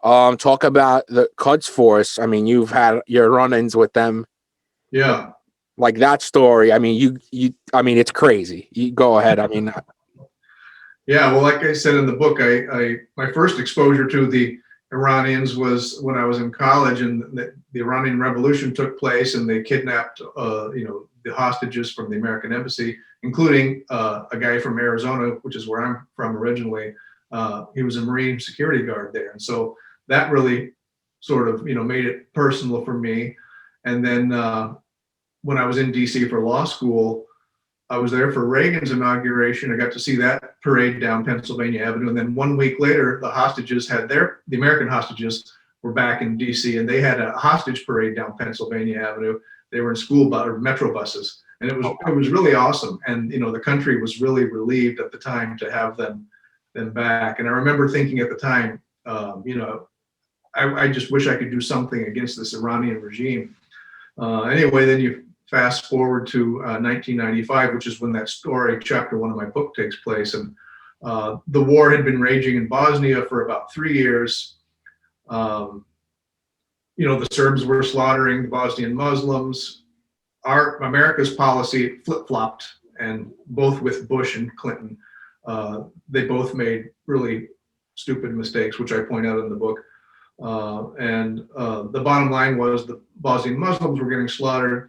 Talk about the Quds Force. I mean, you've had your run-ins with them. Yeah. Like that story. I mean, I mean, it's crazy. You go ahead. I mean, Yeah, well, like I said in the book, my first exposure to the Iranians was when I was in college, and the Iranian Revolution took place, and they kidnapped, the hostages from the American embassy, including a guy from Arizona, which is where I'm from originally. He was a Marine security guard there, and so that really sort of, made it personal for me. And then when I was in D.C. for law school, I was there for Reagan's inauguration. I got to see that parade down Pennsylvania Avenue. And then 1 week later, the American hostages were back in DC, and they had a hostage parade down Pennsylvania Avenue. They were in or metro buses. And it was really awesome. And, the country was really relieved at the time to have them back. And I remember thinking at the time, I just wish I could do something against this Iranian regime. Anyway, then you fast forward to 1995, which is when that story, chapter 1 of my book, takes place. And the war had been raging in Bosnia for about 3 years. The Serbs were slaughtering the Bosnian Muslims. America's policy flip-flopped, and both with Bush and Clinton, they both made really stupid mistakes, which I point out in the book. And the bottom line was the Bosnian Muslims were getting slaughtered.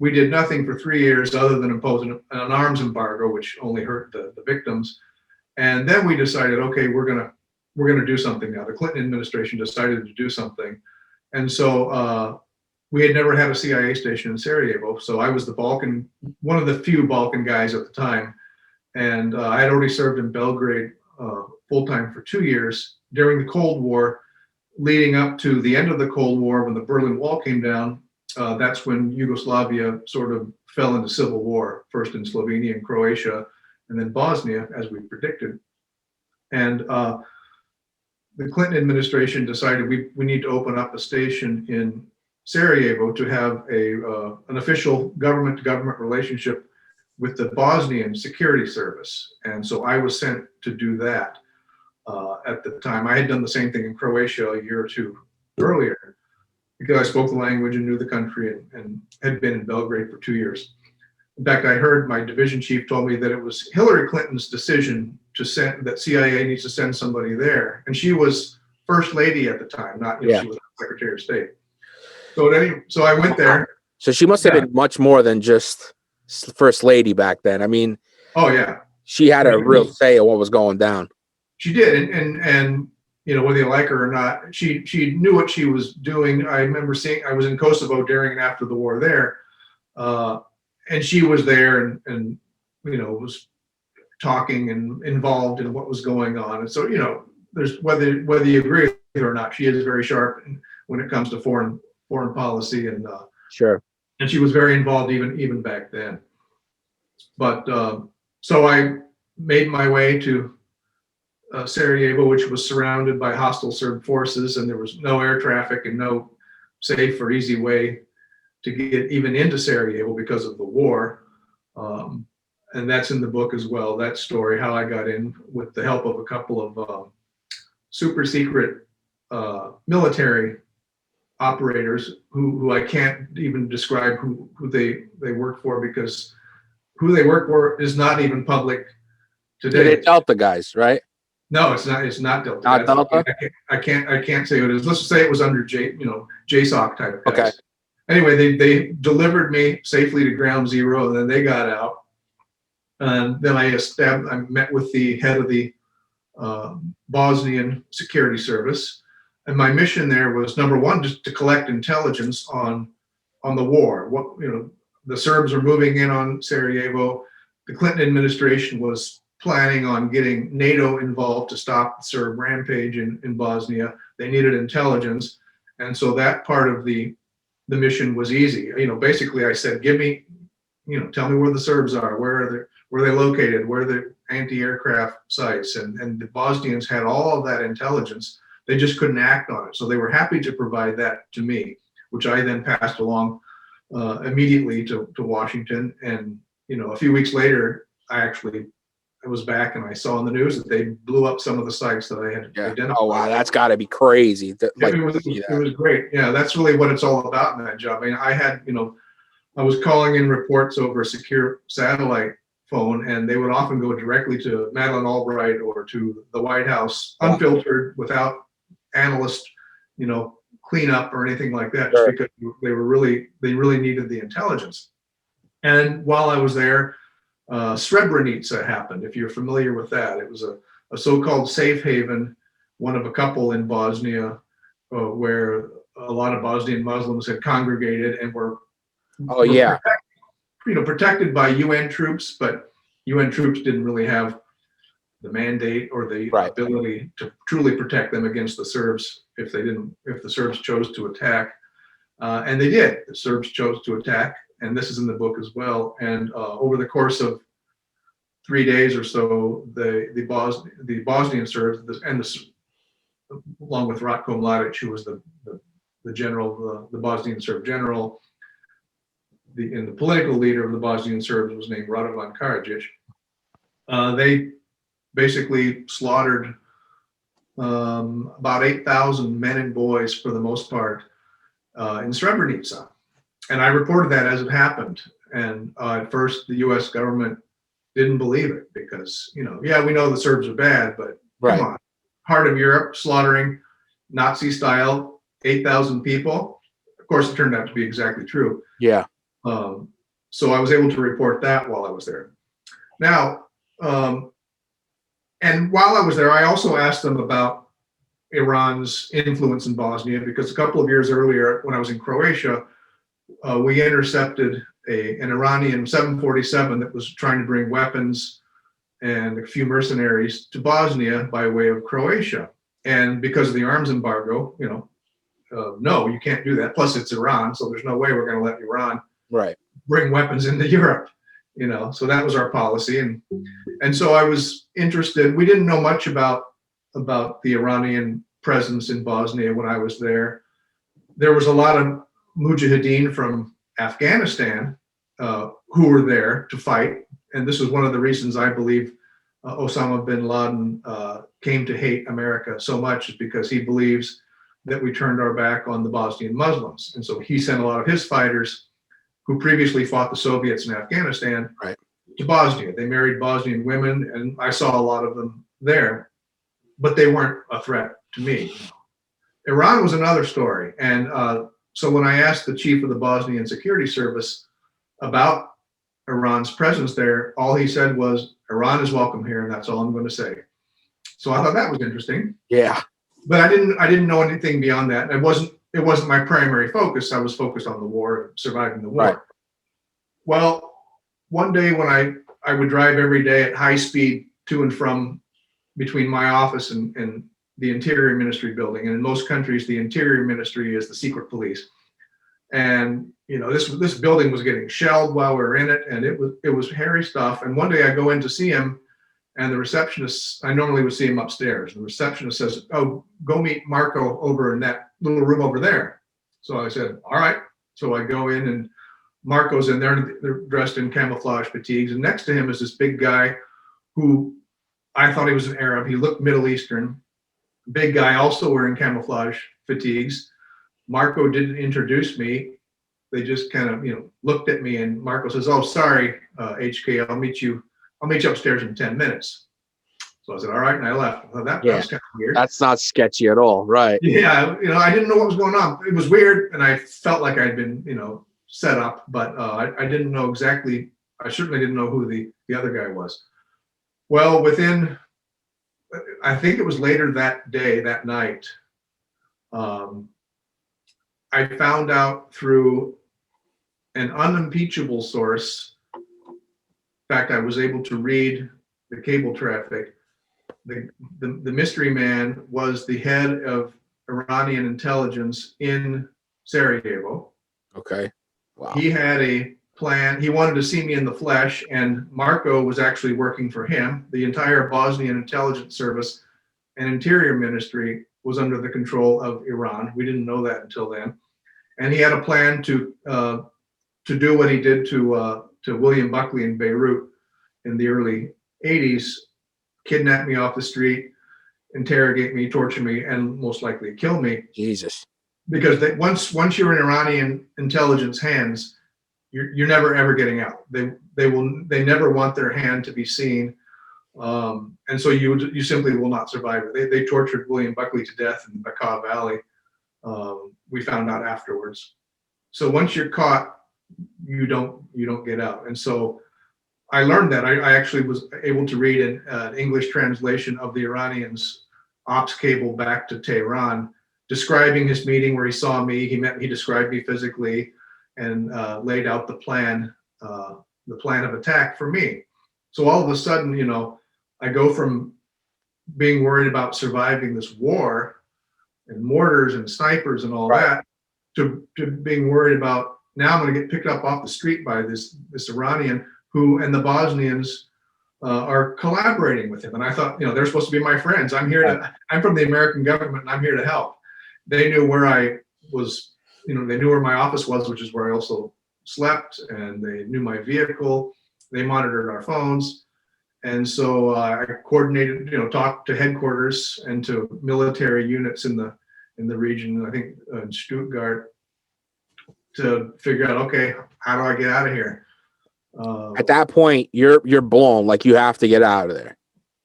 We did nothing for 3 years other than imposing an arms embargo, which only hurt the victims. And then we decided, okay, we're gonna do something now. The Clinton administration decided to do something, and so we had never had a CIA station in Sarajevo. So I was one of the few Balkan guys at the time, and I had already served in Belgrade full time for 2 years during the Cold War, leading up to the end of the Cold War when the Berlin Wall came down. That's when Yugoslavia sort of fell into civil war, first in Slovenia and Croatia, and then Bosnia, as we predicted. And the Clinton administration decided we need to open up a station in Sarajevo to have an official government-to-government relationship with the Bosnian security service. And so I was sent to do that at the time. I had done the same thing in Croatia a year or two earlier, because I spoke the language and knew the country, and had been in Belgrade for 2 years. In fact, I heard my division chief told me that it was Hillary Clinton's decision that CIA needs to send somebody there. And she was first lady at the time, not, she was Secretary of State. So I went there. So she must have been much more than just first lady back then. I mean, oh yeah, she had a real say in what was going down. She did. And whether you like her or not, she knew what she was doing. I remember I was in Kosovo during and after the war there, and she was there and was talking and involved in what was going on. And so, there's whether you agree with her or not, she is very sharp when it comes to foreign policy, and sure. And she was very involved even back then. But so I made my way to Sarajevo, which was surrounded by hostile Serb forces, and there was no air traffic and no safe or easy way to get even into Sarajevo because of the war. And that's in the book as well, that story, how I got in with the help of a couple of super secret military operators who I can't even describe who they work for, because who they work for is not even public today. They're Delta guys, right? No, it's not. It's not Delta. Not Delta? I can't say what it is. Let's just say it was under JSOC type guys. Okay. Anyway, they delivered me safely to ground zero, and then they got out. And then I met with the head of the Bosnian security service, and my mission there was, number one, just to collect intelligence on the war. What the Serbs were moving in on Sarajevo. The Clinton administration was planning on getting NATO involved to stop the Serb rampage in Bosnia. They needed intelligence, and so that part of the mission was easy. Basically, I said, give me, tell me where the Serbs are, where they located, where the anti-aircraft sites, and the Bosnians had all of that intelligence. They just couldn't act on it, so they were happy to provide that to me, which I then passed along immediately to Washington. And a few weeks later, I actually I was back and I saw in the news that they blew up some of the sites that I had identified. Oh wow, that's got to be crazy. Like, It was great. Yeah, that's really what it's all about in that job. I mean, I had, I was calling in reports over a secure satellite phone, and they would often go directly to Madeleine Albright or to the White House, unfiltered, without analyst, cleanup or anything like that, just because they really needed the intelligence. And while I was there, Srebrenica happened. If you're familiar with that, it was a so-called safe haven, one of a couple in Bosnia, where a lot of Bosnian Muslims had congregated and were protected by UN troops, but UN troops didn't really have the mandate or the ability to truly protect them against the Serbs if the Serbs chose to attack. And they did. The Serbs chose to attack, and this is in the book as well. And over the course of 3 days or so, the Bosnian Serbs, along with Ratko Mladic, who was the general, the Bosnian Serb general, the political leader of the Bosnian Serbs was named Radovan Karadzic. They basically slaughtered about 8,000 men and boys, for the most part, in Srebrenica. And I reported that as it happened. And at first, the U.S. government didn't believe it because, we know the Serbs are bad, but come on, heart of Europe, slaughtering Nazi style 8,000 people. Of course, it turned out to be exactly true. Yeah. So I was able to report that while I was there. Now, and while I was there, I also asked them about Iran's influence in Bosnia, because a couple of years earlier, when I was in Croatia, we intercepted an Iranian 747 that was trying to bring weapons and a few mercenaries to Bosnia by way of Croatia. And because of the arms embargo, no, you can't do that. Plus, it's Iran, so there's no way we're going to let Iran bring weapons into Europe. So that was our policy, and so I was interested. We didn't know much about the Iranian presence in Bosnia when I was there. There was a lot of mujahideen from Afghanistan who were there to fight, and this was one of the reasons I believe Osama bin Laden came to hate America so much, is because he believes that we turned our back on the Bosnian Muslims, and so he sent a lot of his fighters, who previously fought the Soviets in Afghanistan, to Bosnia. They married Bosnian women, and I saw a lot of them there, but they weren't a threat to me. Iran was another story. And so when I asked the chief of the Bosnian Security Service about Iran's presence there, all he said was, Iran is welcome here, and that's all I'm going to say. So I thought that was interesting. Yeah. But I didn't know anything beyond that. It wasn't my primary focus. I was focused on the war, surviving the war. Well, one day when I would drive every day at high speed to and from between my office and the Interior Ministry building, and in most countries, the Interior Ministry is the secret police. And this building was getting shelled while we were in it, and it was hairy stuff. And one day I go in to see him, and the receptionist, I normally would see him upstairs. The receptionist says, "Oh, go meet Marco over in that little room over there." So I said, "All right." So I go in, and Marco's in there. They're dressed in camouflage fatigues. And next to him is this big guy who I thought he was an Arab. He looked Middle Eastern. Big guy, also wearing camouflage fatigues. Marco didn't introduce me. They just kind of, looked at me, and Marco says, "Oh, sorry, HK, I'll meet you upstairs in 10 minutes. So I said, "All right," and I left. Well, that was kind of weird. That's not sketchy at all, right? Yeah, I didn't know what was going on. It was weird, and I felt like I'd been, set up, but I didn't know exactly. I certainly didn't know who the other guy was. Well, I think it was later that night, I found out through an unimpeachable source. In fact, I was able to read the cable traffic. The mystery man was the head of Iranian intelligence in Sarajevo. Okay. Wow. He had a plan. He wanted to see me in the flesh, and Marco was actually working for him. The entire Bosnian intelligence service and Interior Ministry was under the control of Iran. We didn't know that until then. And he had a plan to do what he did to William Buckley in Beirut in the early 80s kidnap me off the street, interrogate me, torture me, and most likely kill me. Jesus. Because once you're in Iranian intelligence hands, you're never ever getting out. They never want their hand to be seen, and so you simply will not survive it. They tortured William Buckley to death in Bekaa Valley. We found out afterwards. So once you're caught, you don't get out. And so I learned that. I actually was able to read an English translation of the Iranians' ops cable back to Tehran, describing his meeting where he saw me. He described me physically and laid out the plan of attack for me. So all of a sudden, I go from being worried about surviving this war and mortars and snipers and all that to being worried about, now I'm going to get picked up off the street by this Iranian and the Bosnians are collaborating with him. And I thought, they're supposed to be my friends. I'm from the American government and I'm here to help. They knew where I was, they knew where my office was, which is where I also slept, and they knew my vehicle. They monitored our phones. And so I coordinated, talked to headquarters and to military units in the region, I think in Stuttgart, to figure out, okay, how do I get out of here? At that point, you're blown. Like, you have to get out of there.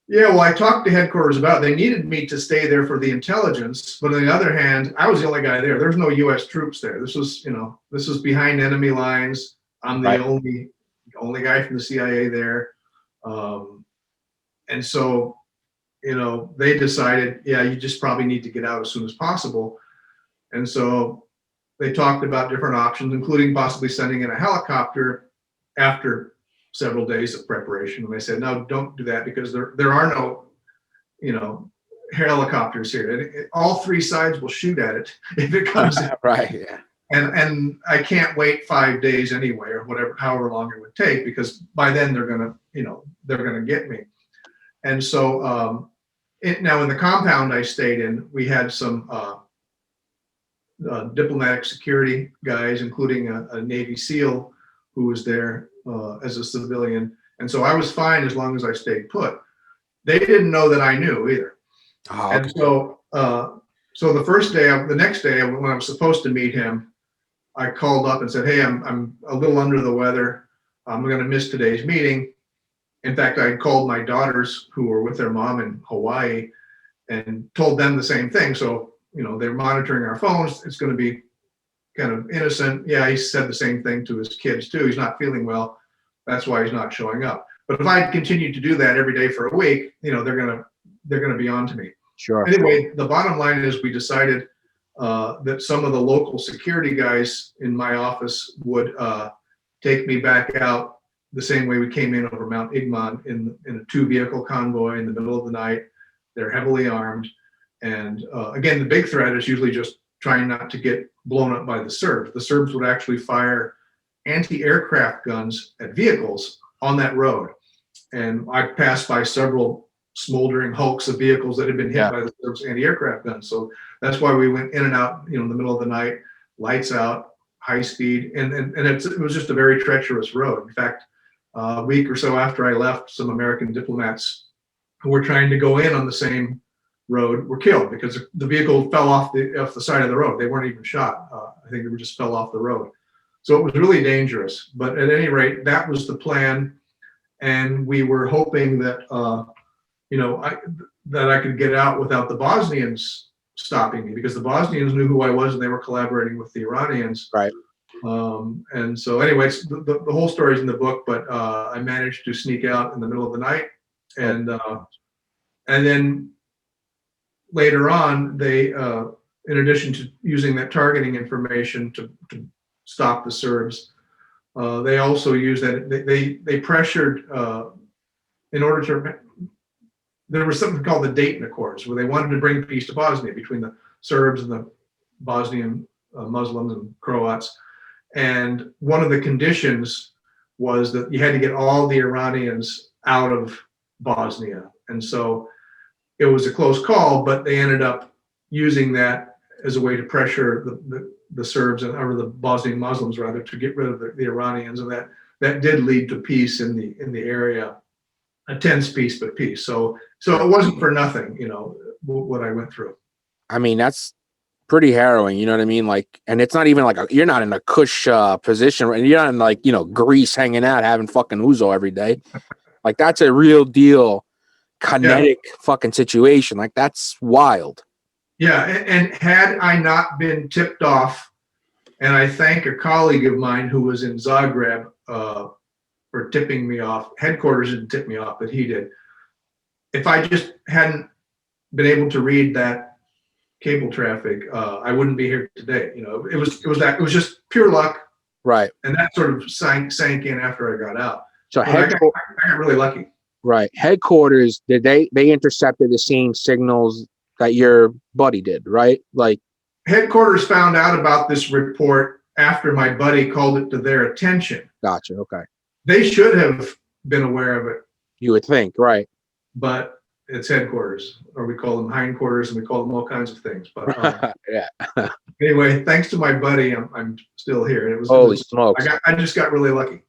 Yeah, well, I talked to headquarters about it. They needed me to stay there for the intelligence, but on the other hand, I was the only guy there. There's no U.S. troops there. This was behind enemy lines. I'm the only guy from the CIA there, and so, they decided, yeah, you just probably need to get out as soon as possible. And so they talked about different options, including possibly sending in a helicopter after several days of preparation. And they said, no, don't do that, because there are no, helicopters here. All three sides will shoot at it if it comes in. Right. Yeah. And I can't wait 5 days anyway, or however long it would take, because by then they're gonna get me. And so now in the compound I stayed in, we had some diplomatic security guys, including a Navy SEAL who was there as a civilian. And so I was fine as long as I stayed put. They didn't know that I knew either. Oh, okay. And so the next day when I was supposed to meet him, I called up and said, hey, I'm a little under the weather. I'm going to miss today's meeting. In fact, I called my daughters who were with their mom in Hawaii and told them the same thing. So, they're monitoring our phones. It's going to be kind of innocent. Yeah, he said the same thing to his kids too. He's not feeling well. That's why he's not showing up. But if I continued to do that every day for a week, they're gonna be on to me. Sure. Anyway, the bottom line is we decided that some of the local security guys in my office would take me back out the same way we came in over Mount Igman in a 2-vehicle convoy in the middle of the night. They're heavily armed. And again, the big threat is usually just trying not to get blown up by the Serbs. The Serbs would actually fire anti-aircraft guns at vehicles on that road. And I passed by several smoldering hulks of vehicles that had been hit by the Serbs' anti-aircraft guns. So that's why we went in and out, in the middle of the night, lights out, high speed. And it was just a very treacherous road. In fact, a week or so after I left, some American diplomats who were trying to go in on the same road were killed because the vehicle fell off the side of the road. They weren't even shot. I think they just fell off the road. So it was really dangerous. But at any rate, that was the plan. And we were hoping that, that I could get out without the Bosnians stopping me, because the Bosnians knew who I was and they were collaborating with the Iranians. Right. And so anyways, the whole story is in the book, but I managed to sneak out in the middle of the night. And then later on, they, in addition to using that targeting information to stop the Serbs, they also used that. They pressured in order to. There was something called the Dayton Accords, where they wanted to bring peace to Bosnia between the Serbs and the Bosnian Muslims and Croats. And one of the conditions was that you had to get all the Iranians out of Bosnia. And so it was a close call, but they ended up using that as a way to pressure the Serbs, or the Bosnian Muslims rather, to get rid of the Iranians, and that did lead to peace in the area. a tense piece, but peace. So it wasn't for nothing, what I went through. I mean, that's pretty harrowing. You know what I mean? Like, and it's not even like you're not in a cush position, and you're not in like Greece hanging out having fucking ouzo every day. Like that's a real deal kinetic fucking situation. Like that's wild. Yeah, and had I not been tipped off, and I thank a colleague of mine who was in Zagreb for tipping me off. Headquarters didn't tip me off, but he did. If I just hadn't been able to read that cable traffic, I wouldn't be here today. It was just pure luck, right? And that sort of sank in after I got out. So I got really lucky. Right. Headquarters, did they intercepted the same signals that your buddy did, right? Like headquarters found out about this report after my buddy called it to their attention. Gotcha. Okay. They should have been aware of it. You would think, right? But it's headquarters, or we call them hindquarters, and we call them all kinds of things. But yeah. Anyway, thanks to my buddy, I'm still here. Holy smokes! I just got really lucky.